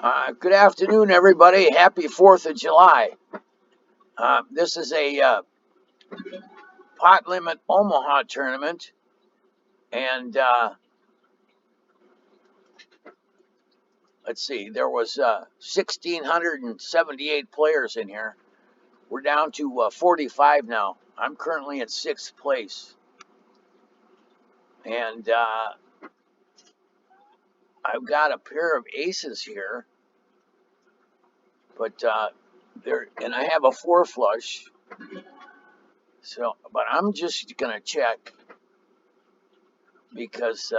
Good afternoon, everybody. Happy 4th of July. This is a pot limit Omaha tournament, and let's see, there was 1,678 players in here. We're down to 45 now. I'm currently in 6th place, and I've got a pair of aces here, but and I have a 4 flush. So, but I'm just gonna check because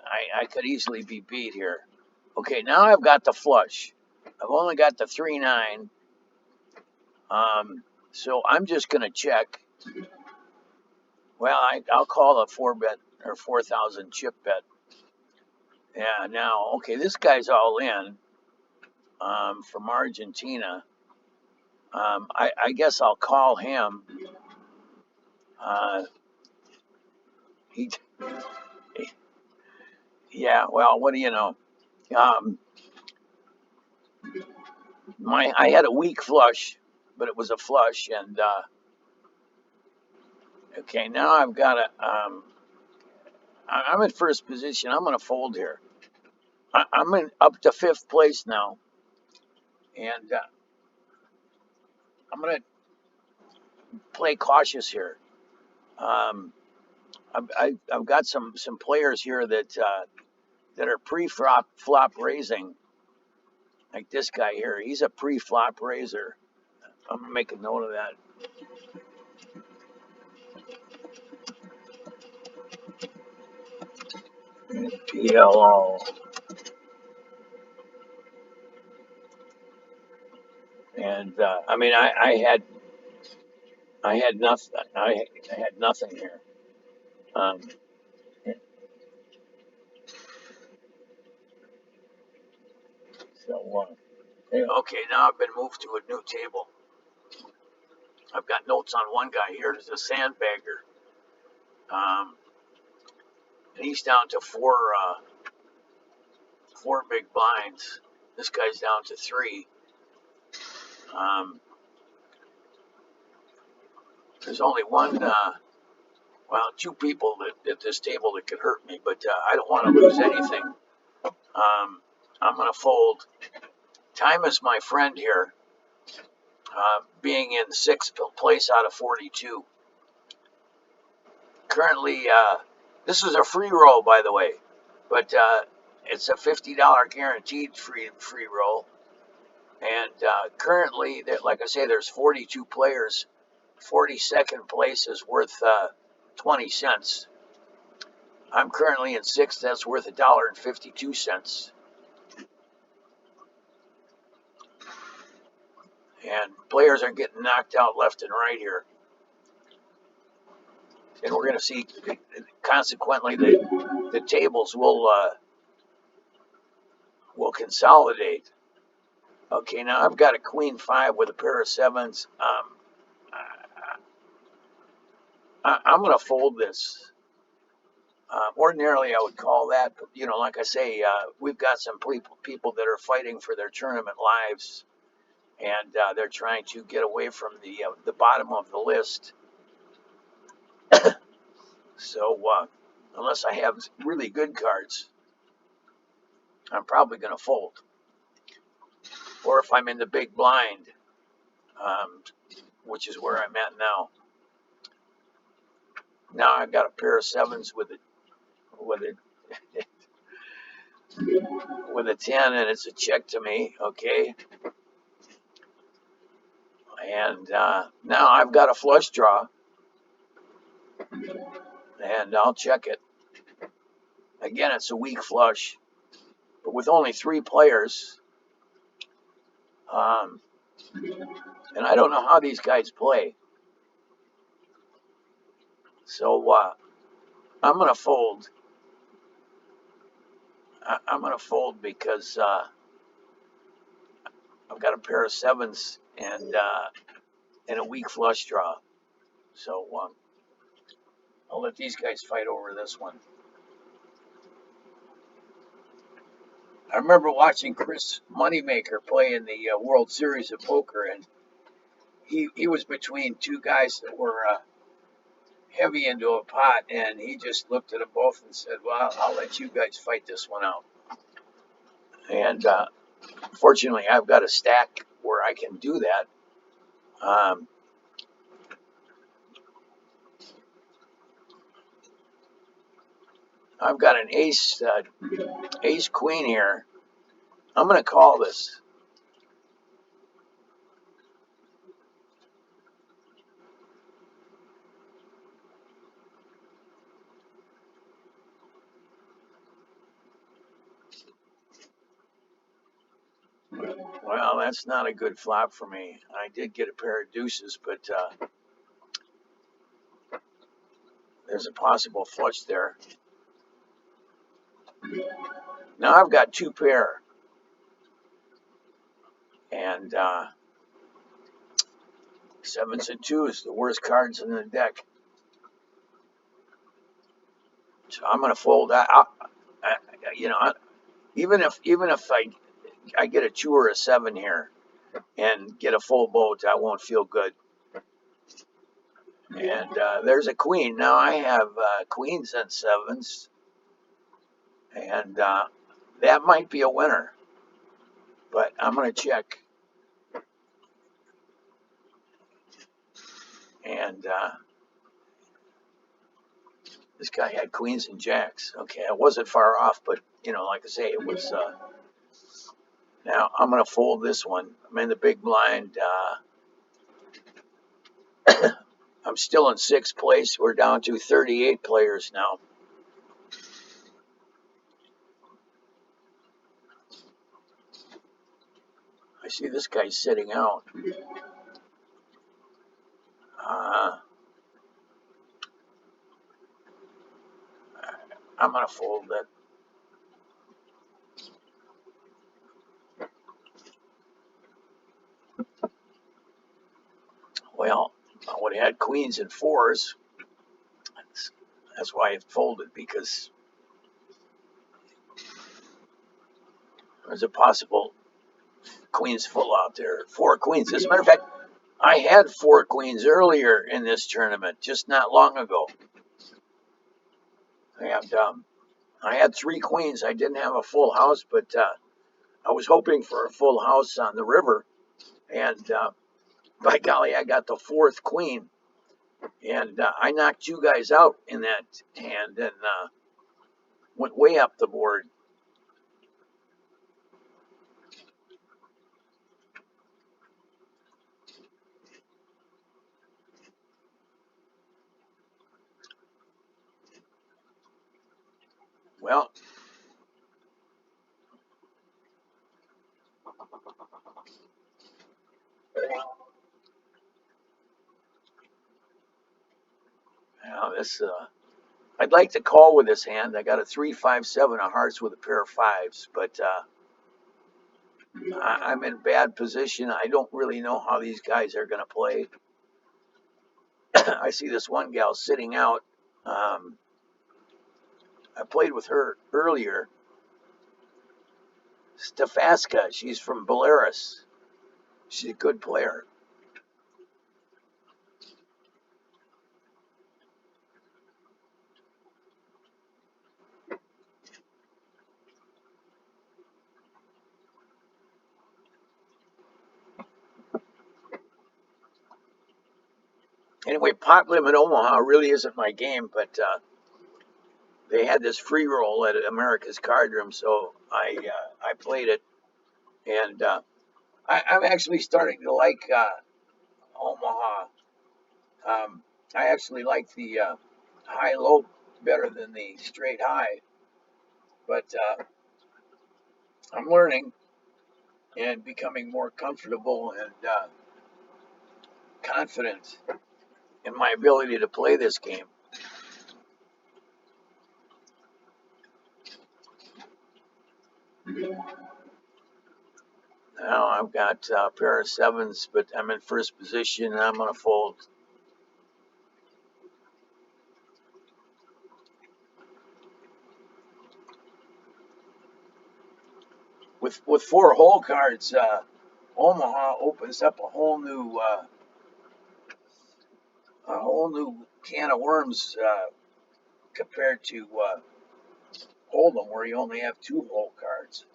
I could easily be beat here. Okay, now I've got the flush. I've only got the 3-9. So I'm just gonna check. Well, I'll call a 4 bet or 4,000 chip bet. Yeah. Now, okay, this guy's all in. From Argentina. I guess I'll call him. He, yeah. Well, what do you know? Um, I had a weak flush, but it was a flush, and okay, now I've got a. I'm in first position. I'm going to fold here. I'm in up to 5th place now, and I'm going to play cautious here. I've got some players here that are pre-flop raising, like this guy here. He's a pre-flop raiser. I'm going to make a note of that. PLO. And I mean, I had nothing. I had nothing here. Um, so okay, now I've been moved to a new table. I've got notes on one guy here. There's a sandbagger. And he's down to four big blinds. This guy's down to 3. Um, there's only well, 2 people at this table that could hurt me, but I don't want to lose anything. I'm going to fold. Time is my friend here, being in 6th place out of 42. Currently, this is a free roll, by the way, but it's a $50 guaranteed free roll. And currently, like I say, there's 42 players. 42nd place is worth 20 cents. I'm currently in 6th. That's worth $1.52. And players are getting knocked out left and right here. And we're going to see, consequently, the tables will consolidate. Okay, now I've got a queen 5 with a pair of 7s. I'm going to fold this. Ordinarily, I would call that, but, like I say, we've got some people that are fighting for their tournament lives, and they're trying to get away from the bottom of the list. So unless I have really good cards, I'm probably going to fold. Or if I'm in the big blind, which is where I'm at now. Now I've got a pair of 7s with a 10, and it's a check to me. Okay. And now I've got a flush draw, and I'll check it. Again, it's a weak flush, but with only 3 players, and I don't know how these guys play. So I'm going to fold. I'm going to fold because I've got a pair of 7s and a weak flush draw. So I'll let these guys fight over this one. I remember watching Chris Moneymaker play in the World Series of Poker, and he was between two guys that were heavy into a pot, and he just looked at them both and said, "Well, I'll let you guys fight this one out." And fortunately, I've got a stack where I can do that. Um, I've got an ace queen here. I'm going to call this. Well, that's not a good flop for me. I did get a pair of deuces, but there's a possible flush there. Now I've got two pair, and sevens and twos, the worst cards in the deck. So I'm going to fold that. You know, even if I get a two or a seven here and get a full boat, I won't feel good. And there's a queen. Now I have queens and sevens, and that might be a winner. But I'm going to check. And this guy had queens and jacks. Okay, I wasn't far off, but like I say, it was. Now I'm going to fold this one. I'm in the big blind. I'm still in sixth place. We're down to 38 players now. I see this guy sitting out. Uh, I'm going to fold that. Well, I would have had queens and fours. That's why I folded, because there's a possible queens full out there. Four queens. As a matter of fact, I had four queens earlier in this tournament, just not long ago. And I had three queens. I didn't have a full house, but I was hoping for a full house on the river. And by golly, I got the fourth queen. And I knocked you guys out in that hand and went way up the board. Well, this I'd like to call with this hand. I got a 3-5-7 of hearts with a pair of fives, but I'm in bad position. I don't really know how these guys are going to play. I see this one gal sitting out. Um, I played with her earlier. Stefaska, she's from Belarus. She's a good player. Anyway, pot limit Omaha really isn't my game, but they had this free roll at America's Card Room, so I played it, and I'm actually starting to like Omaha. I actually like the high low better than the straight high, but I'm learning and becoming more comfortable and confident in my ability to play this game. Now I've got a pair of sevens, but I'm in first position and I'm going to fold. with four hole cards, Omaha opens up a whole new can of worms compared to Hold'em, where you only have two hole cards.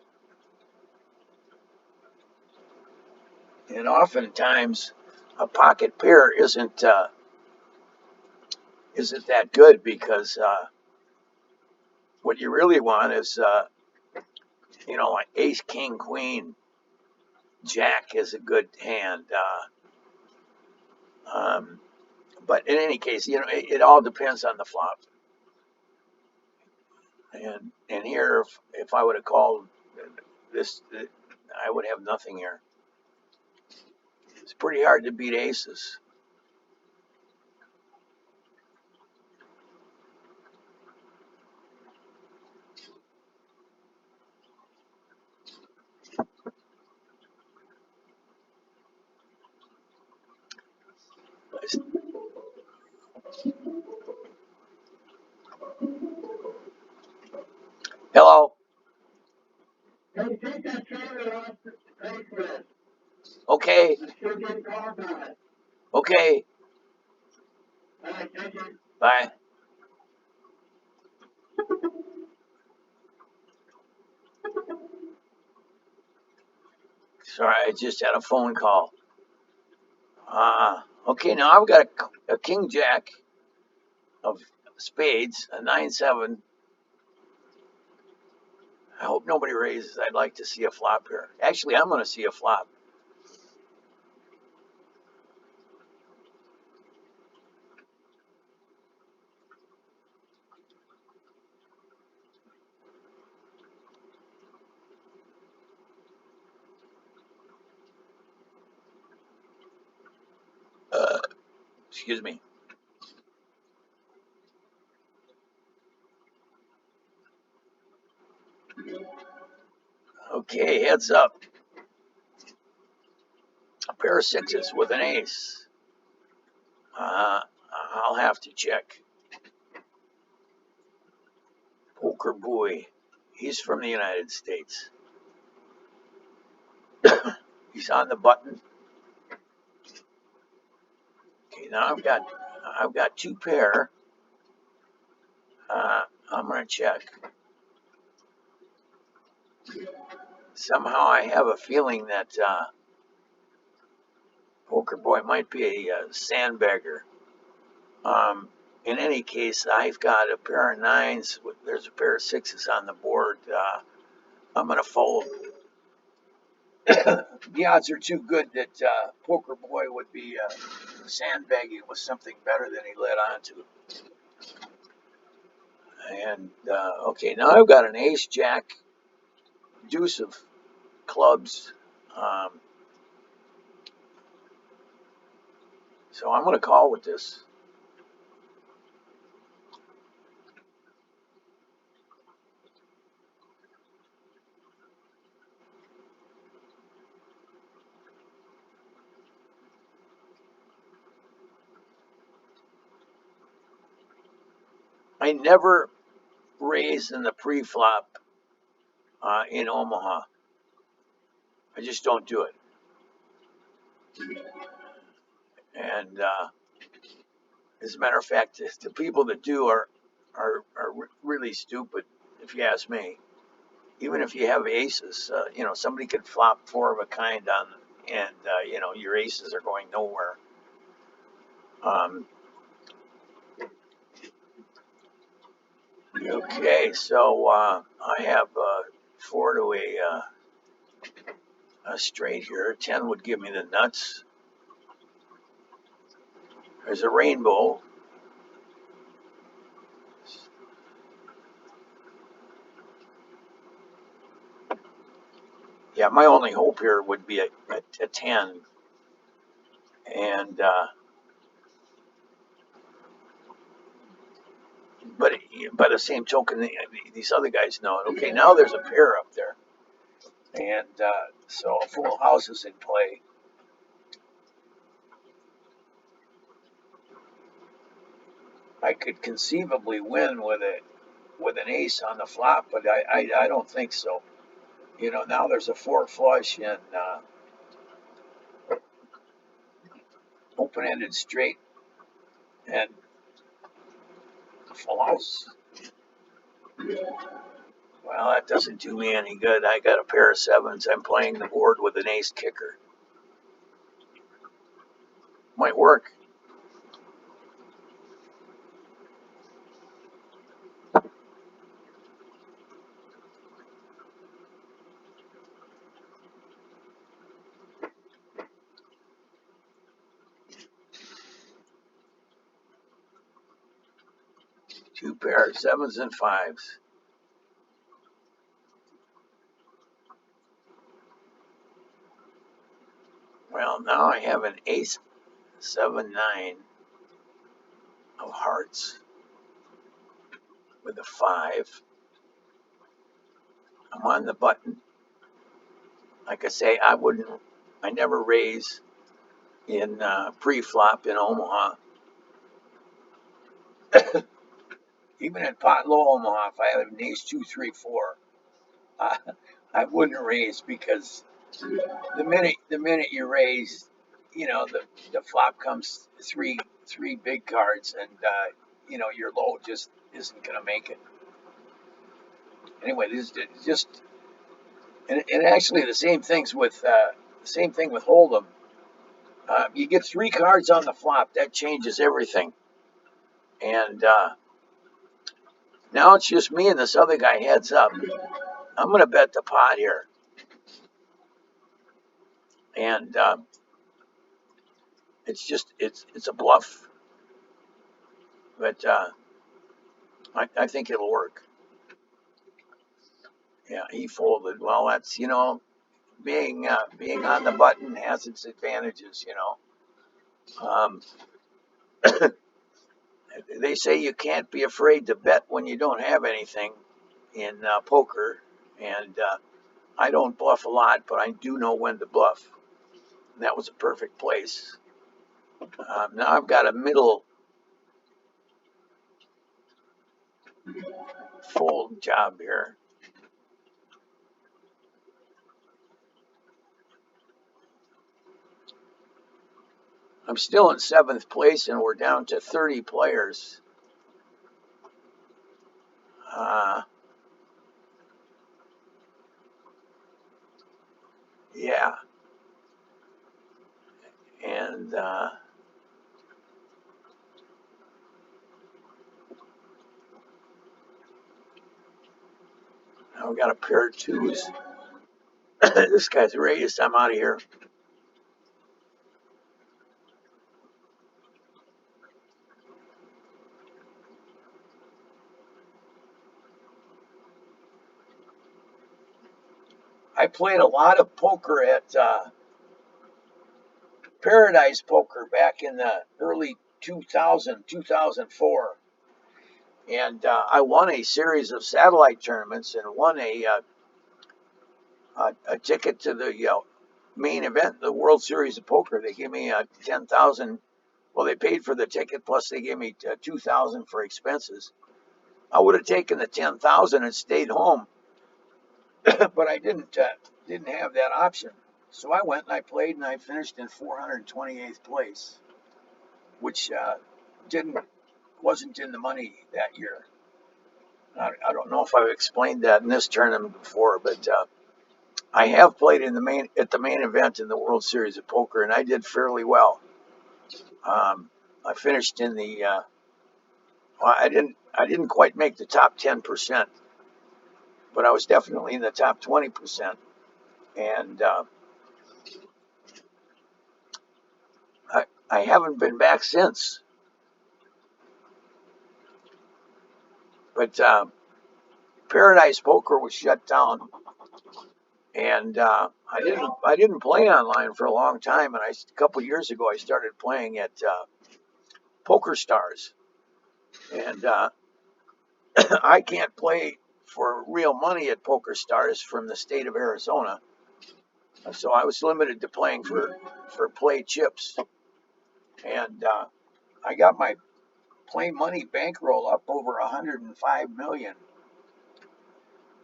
And oftentimes, a pocket pair isn't that good because what you really want is like Ace, King, Queen, Jack is a good hand. But in any case, it all depends on the flop. And here, if I would have called this, I would have nothing here. It's pretty hard to beat aces. Hello. Hey, take that trailer off the paper. Okay. You should get called on it. Okay. All right, thank you. Bye. Sorry, I just had a phone call. Okay, now I've got a King Jack of spades, a 9-7. I hope nobody raises. I'd like to see a flop here. Actually, I'm going to see a flop. Uh, excuse me. Okay, heads up. A pair of sixes with an ace. Uh, I'll have to check. Poker Boy. He's from the United States. He's on the button. Okay, now I've got two pair. I'm gonna check. Somehow I have a feeling that Poker Boy might be a sandbagger. Um, in any case, I've got a pair of nines. There's a pair of sixes on the board. I'm gonna fold. The odds are too good that Poker Boy would be sandbagging with something better than he led on to. And okay, now I've got an ace, jack, deuce of clubs. Um, so I'm going to call with this. I never raise in the pre-flop in Omaha. I just don't do it. And as a matter of fact, the people that do are really stupid, if you ask me. Even if you have aces, somebody could flop four of a kind on, and your aces are going nowhere. Um, okay, so I have four to a straight here. 10 would give me the nuts. There's a rainbow. Yeah, my only hope here would be a 10. And but by the same token, these other guys know it. Okay, now there's a pair up there, and so a full house is in play. I could conceivably win with an ace on the flop, but I don't think so. Now there's a four flush and open-ended straight and full house. Well, that doesn't do me any good. I got a pair of sevens. I'm playing the board with an ace kicker. Might work. Two pair of sevens and fives. Well, now I have an ace 7-9 of hearts with a five. I'm on the button. Like I say, I never raise in pre-flop in Omaha. Even in pot low Omaha, if I have an ace 2-3-4, uh, I wouldn't raise because the minute you raise, the flop comes three big cards, and your low just isn't gonna make it. Anyway, this is just and actually the same thing with Hold'em. You get three cards on the flop, that changes everything. And now it's just me and this other guy heads up. I'm gonna bet the pot here, and it's a bluff, but I think it'll work. Yeah, he folded. Well, that's being on the button has its advantages. Um, they say you can't be afraid to bet when you don't have anything in poker, and I don't bluff a lot, but I do know when to bluff. And that was a perfect place. Now I've got a middle fold job here. I'm still in seventh place, and we're down to 30 players. Uh, yeah, and now we got a pair of twos. This guy's raised. I'm out of here. I played a lot of poker at Paradise Poker back in the early 2000, 2004. And I won a series of satellite tournaments and won a ticket to the main event, the World Series of Poker. They gave me 10,000. Well, they paid for the ticket plus they gave me 2,000 for expenses. I would have taken the 10,000 and stayed home, but I didn't have that option. So I went and I played and I finished in 428th place, which didn't wasn't in the money that year. I don't know if I've explained that in this tournament before, but I have played at the main event in the World Series of Poker, and I did fairly well. I finished in the well, I didn't quite make the top 10%, but I was definitely in the top 20%, and I haven't been back since. But Paradise Poker was shut down, and I didn't play online for a long time. And a couple years ago I started playing at Poker Stars, and I can't play for real money at Poker Stars from the state of Arizona, so I was limited to playing for play chips, and I got my play money bankroll up over 105 million,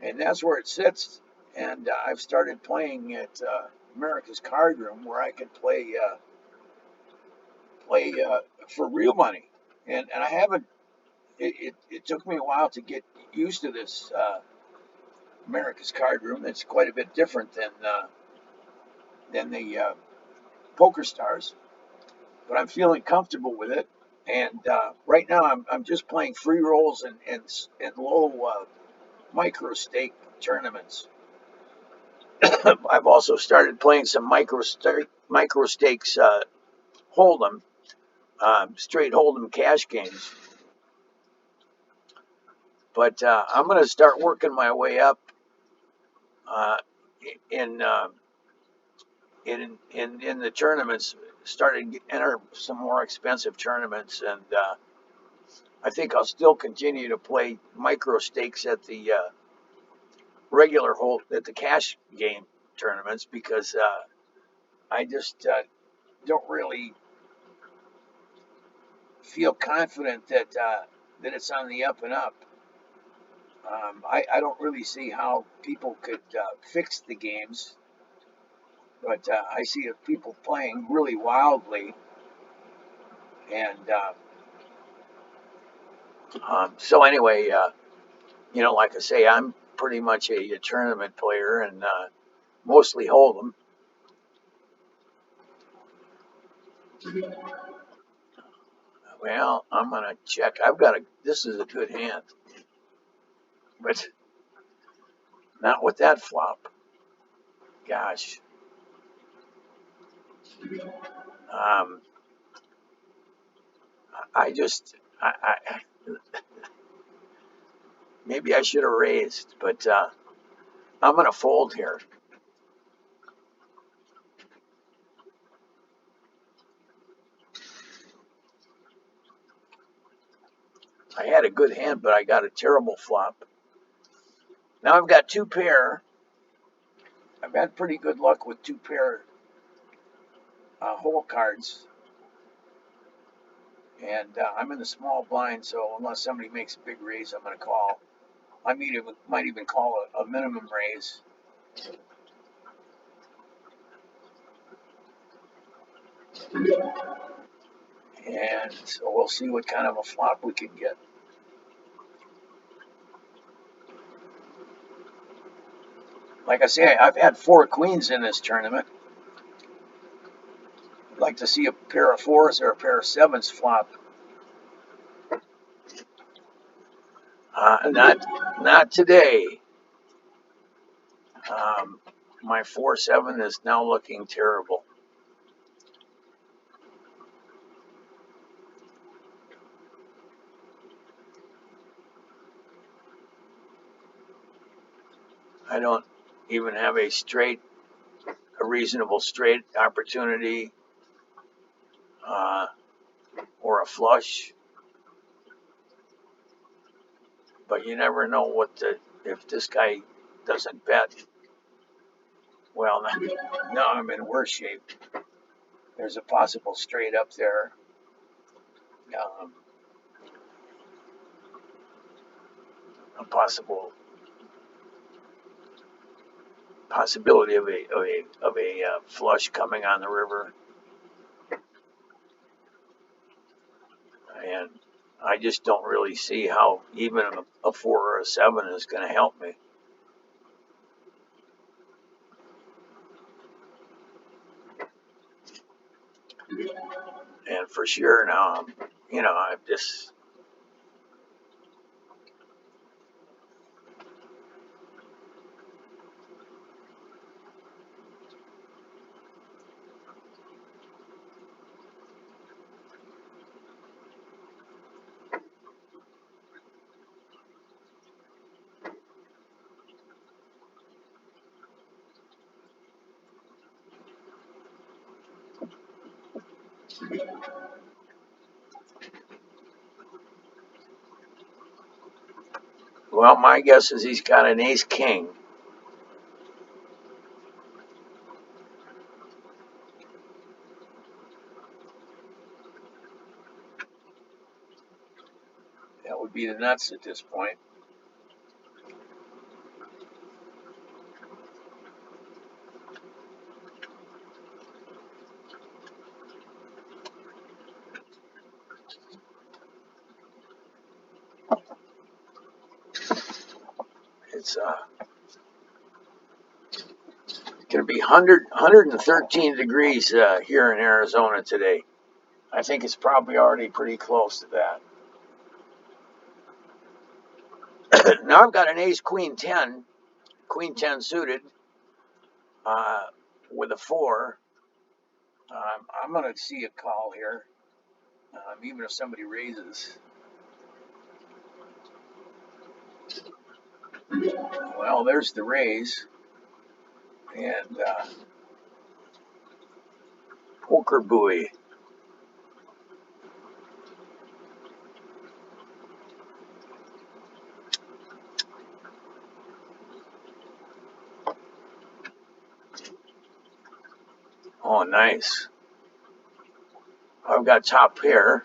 and that's where it sits. and I've started playing at America's Card Room, where I can play for real money. And I haven't. It took me a while to get used to this America's Card Room. It's quite a bit different than the Poker Stars, but I'm feeling comfortable with it. And right now, I'm just playing free rolls and low micro stake tournaments. I've also started playing some micro stakes hold'em, straight hold'em cash games. But I'm going to start working my way up uh, in, uh, in the tournaments. Started to enter some more expensive tournaments, and I think I'll still continue to play micro stakes at the regular hold at the cash game tournaments, because I just don't really feel confident that it's on the up and up. I don't really see how people could fix the games, but I see people playing really wildly, and so anyway, like I say, I'm pretty much a tournament player, and mostly Hold'em. Well, I'm gonna check. I've got a. This is a good hand, but not with that flop. Gosh. Um, I just, maybe I should have raised, but I'm gonna fold here. I had a good hand, but I got a terrible flop. Now I've got two pair. I've had pretty good luck with two pair hole cards, and I'm in the small blind, so unless somebody makes a big raise, I'm gonna call. I might even call a minimum raise. And so we'll see what kind of a flop we can get. Like I say, I've had four queens in this tournament. I'd like to see a pair of fours or a pair of sevens flop. Not today. Um, my 4-7 is now looking terrible. I don't even have a reasonable straight opportunity, uh, or a flush. But you never know if this guy doesn't bet. Well, now I'm in worse shape. There's a possible straight up there. Um, a possibility of a flush coming on the river, and I just don't really see how even a 4 or a 7 is going to help me. And for sure now, I'm just. Well, my guess is he's got an ace king. That would be the nuts at this point. It's going to be 113 degrees here in Arizona today. I think it's probably already pretty close to that. Now I've got an ace queen 10 suited uh, with a 4. I'm going to see a call here, even if somebody raises. Well, there's the raise, and poker buoy. Oh, nice. I've got top pair.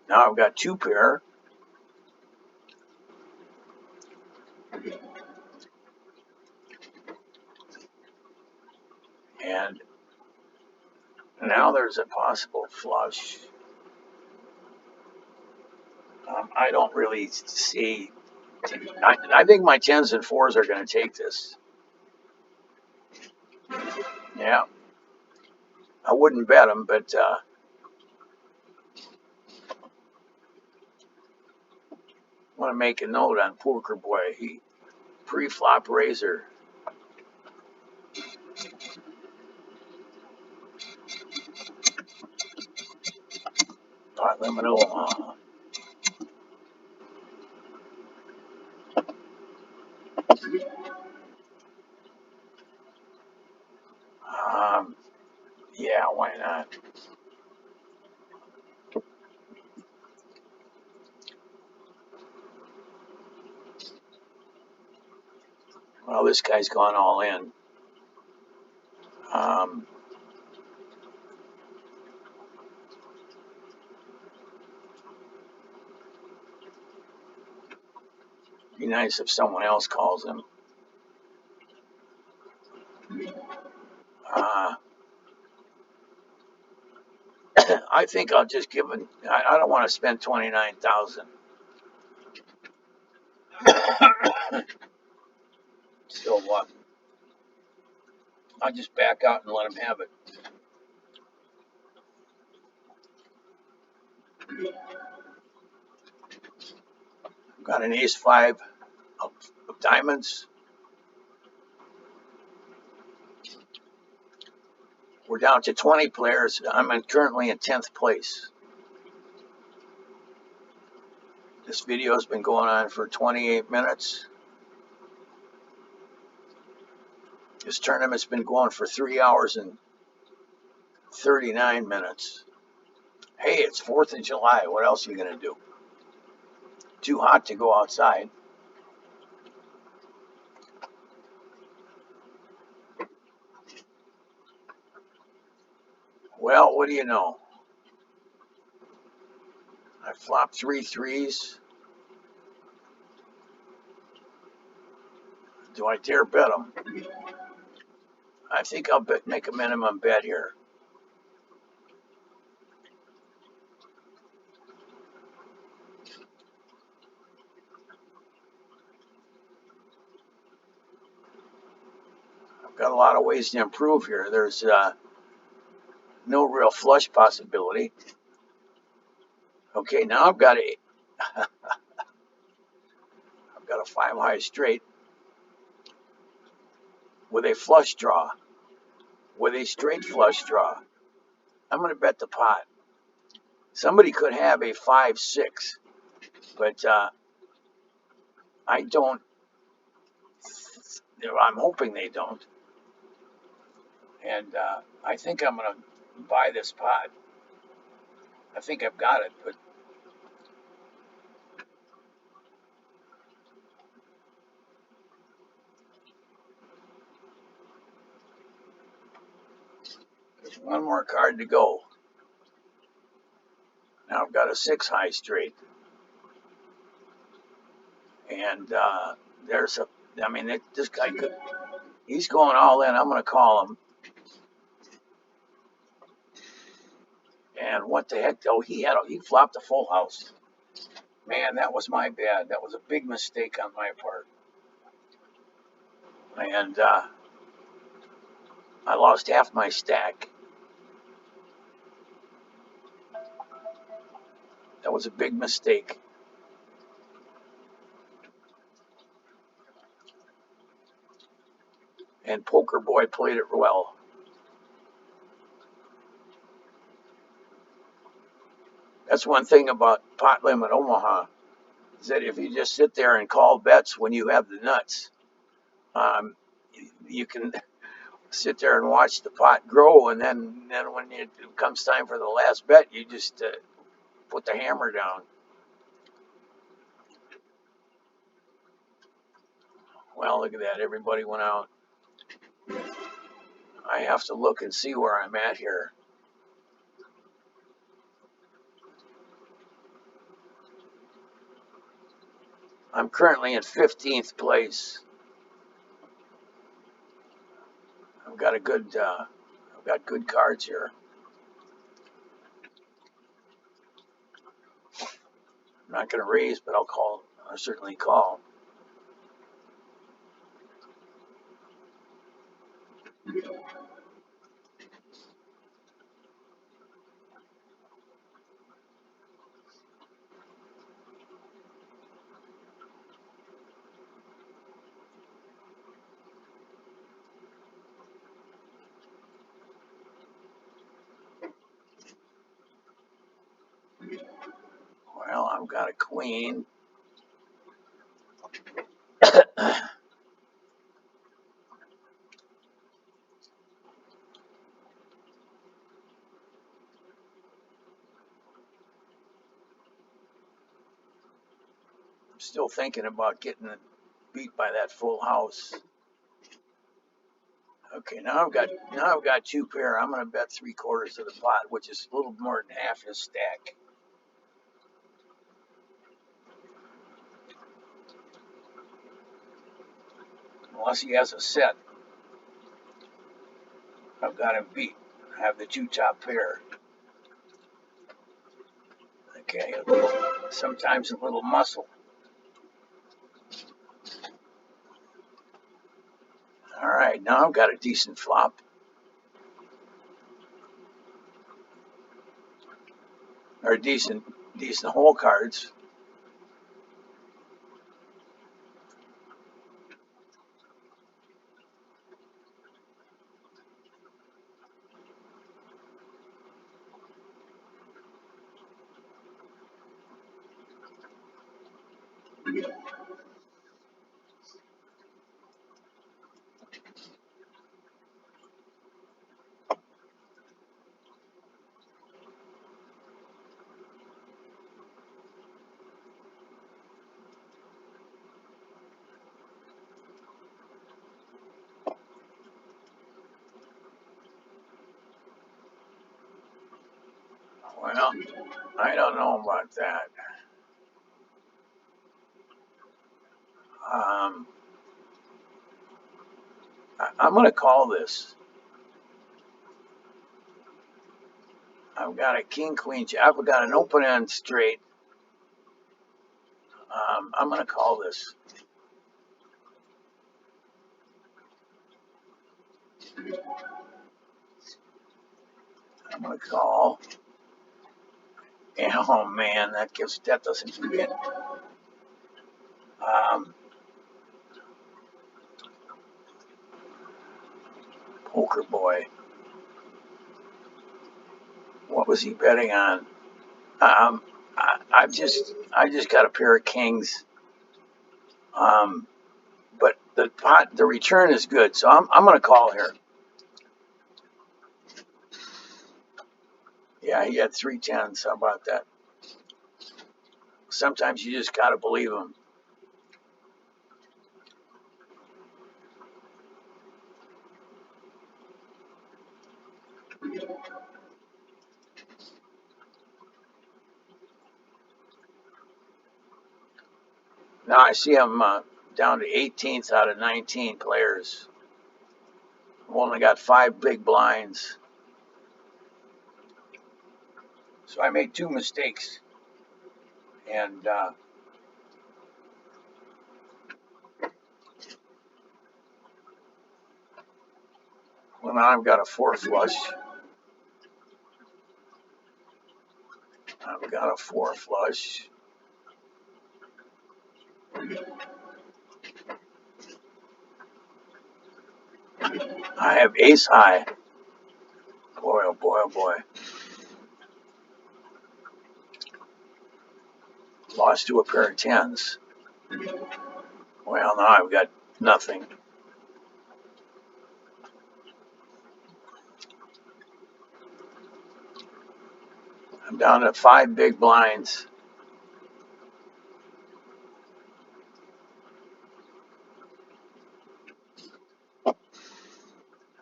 Now I've got 2 pair. And now there's a possible flush. I don't really see. I think my 10s and 4s are going to take this. Yeah, I wouldn't bet them, but I want to make a note on Poker Boy. He pre-flop raiser. Pot limit Omaha. Um, yeah, why not? Well, this guy's gone all in. Um, be nice if someone else calls him. Uh, I think I'll just give him. I don't want to spend 29,000. So what? I'll just back out and let him have it. I've got an ace 5 of diamonds. We're down to 20 players. I'm currently in 10th place. This video has been going on for 28 minutes. This tournament's been going for 3 hours and 39 minutes. Hey, it's 4th of July. What else are you going to do? Too hot to go outside. Well, what do you know? I flopped 3 threes. Do I dare bet them? I think I'll make a minimum bet here. I've got a lot of ways to improve here. There's no real flush possibility. Okay, now I've got I've got a 5 high straight with a flush draw, with a straight flush draw. I'm going to bet the pot. Somebody could have a 5-6, but I don't. I'm hoping they don't. And I think I'm going to buy this pot. I think I've got it, but there's one more card to go. Now I've got a 6 high straight. And there's a, I mean, this guy could, He's going all in. I'm going to call him. And what the heck, though? He flopped a full house. Man, that was my bad. That was a big mistake on my part. And I lost half my stack. That was a big mistake. And Poker Boy played it well. That's one thing about Pot Limit Omaha, is that if you just sit there and call bets when you have the nuts, um, you can sit there and watch the pot grow, and then when it comes time for the last bet, you just put the hammer down. Well, look at that. Everybody went out. I have to look and see where I'm at here. I'm currently in 15th place. I've got good cards here. I'm not going to raise, but I'll certainly call. Well, I've got a queen. I'm still thinking about getting beat by that full house. Okay, now I've got two pair. I'm going to bet 3/4 of the pot, which is a little more than half his stack. Unless he has a set, I've got him beat. I have the two top pair. Okay, sometimes a little muscle. All right, now I've got a decent flop. Or decent hole cards. Well, I don't know about that. Um, I'm going to call this. I've got a king, queen. I've got an open end straight. I'm going to call this. I'm going to call. And, oh man, that doesn't fit. Um, Poker boy. What was he betting on? I just got a pair of kings. Um, but the return is good, so I'm going to call here. Yeah, he had 3 10s. How about that? Sometimes you just got to believe him. Now I see him down to 18th out of 19 players. I've only got 5 big blinds. So I made 2 mistakes. And well, now I've got a 4 flush. I've got a 4 flush. I have ace high. Boy, oh boy, oh boy. Lost to a pair of 10s. Well, now I've got nothing. I'm down to 5 big blinds.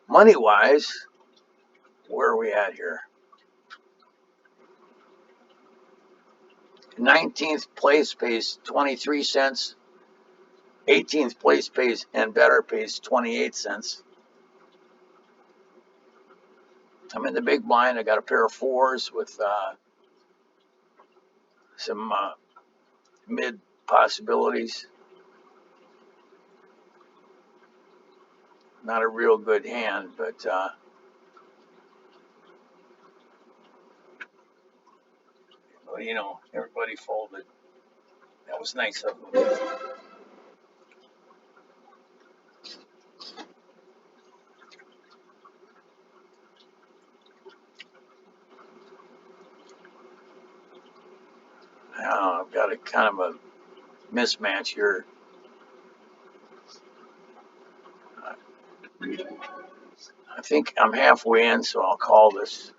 Money wise, where are we at here? 19th place pays 23 cents. 18th place pays and better pays 28 cents. I'm in the big blind. I got a pair of 4s with some mid possibilities. Not a real good hand, but well, you know, everybody folded. That was nice of them. I've got a kind of a mismatch here. I think I'm halfway in, so I'll call this.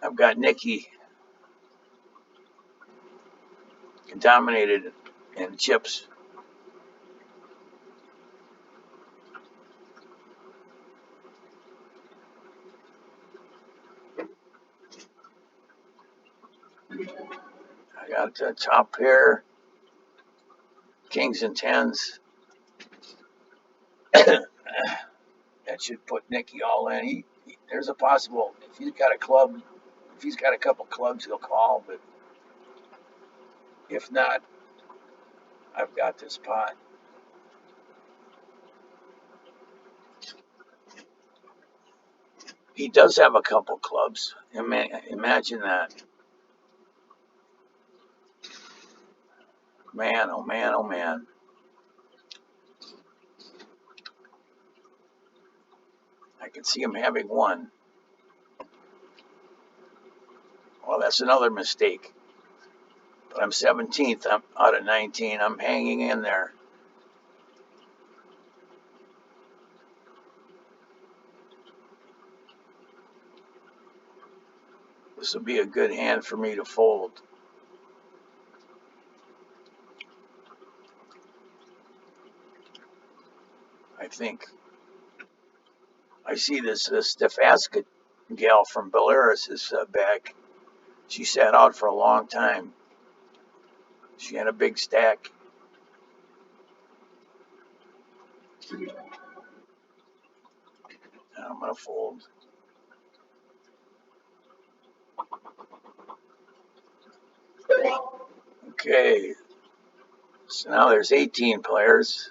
I've got Nikki dominated in chips. I got the top pair, kings and 10s. That should put Nikki all in. There's a possible, if he's got a club, if he's got a couple clubs, he'll call, but if not, I've got this pot. He does have a couple clubs. Imagine that. Man, oh man, oh man. I can see him having one. Well, that's another mistake. But I'm 17th. I'm out of 19. I'm hanging in there. This will be a good hand for me to fold. I think. I see this Stefaska gal from Belarus is back. She sat out for a long time. She had a big stack. I'm going to fold. Okay. So now there's 18 players.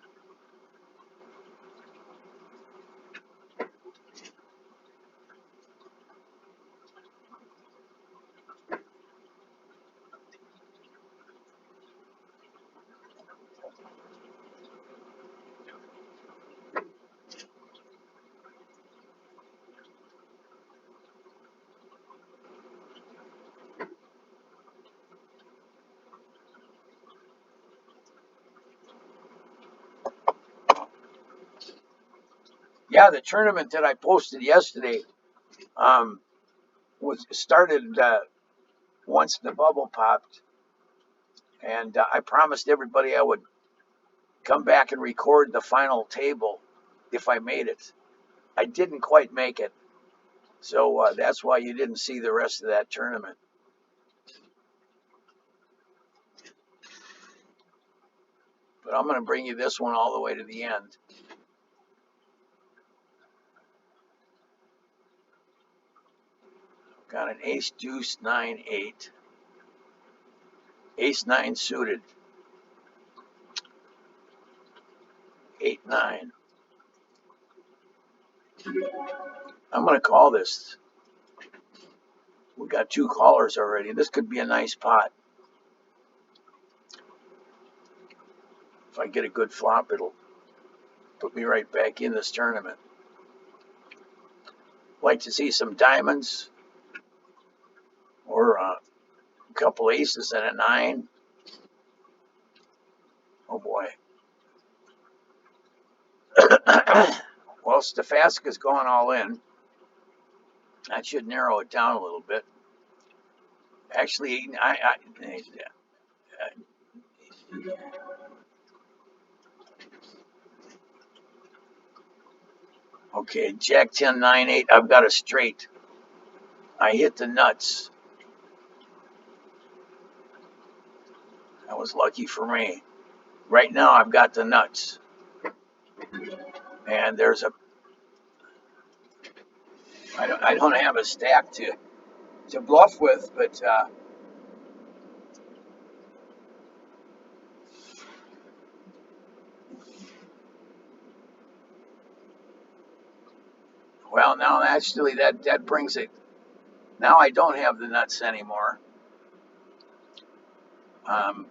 Yeah, the tournament that I posted yesterday um, was started once the bubble popped, and I promised everybody I would come back and record the final table if I made it. I didn't quite make it, so that's why you didn't see the rest of that tournament. But I'm going to bring you this one all the way to the end. Got an ace, deuce, 9, 8. Ace 9 suited. 8, 9. I'm going to call this. We got 2 callers already. This could be a nice pot. If I get a good flop, it'll put me right back in this tournament. Like to see some diamonds or a couple aces and a 9. Oh boy. Well, Stefanska's going all in. That should narrow it down a little bit. Actually, okay, Jack 10, 9, 8. I've got a straight. I hit the nuts. That was lucky for me. Right now, I've got the nuts. And there's a. I don't have a stack to bluff with, but well, now actually that brings it. Now I don't have the nuts anymore. Um,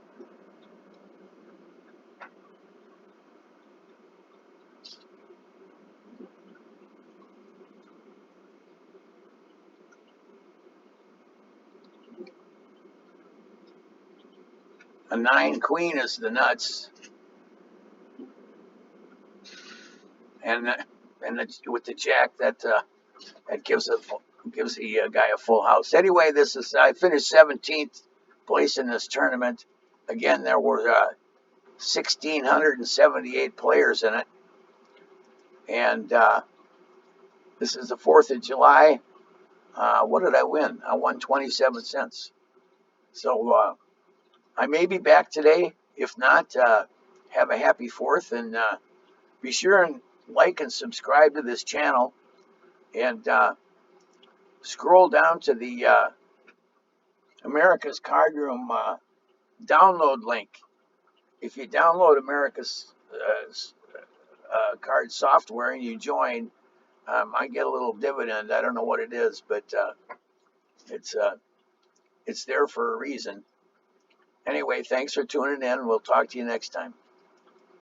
a 9 queen is the nuts, and with the jack that gives the guy a full house. Anyway, this is I finished 17th place in this tournament. Again, there were 1,678 players in it, and this is the 4th of July. What did I win? I won 27 cents. So I may be back today. If not, have a happy 4th, and be sure and like and subscribe to this channel, and scroll down to the America's Card Room download link. If you download America's card software and you join, I get a little dividend. I don't know what it is, but it's it's there for a reason. Anyway, thanks for tuning in. We'll talk to you next time.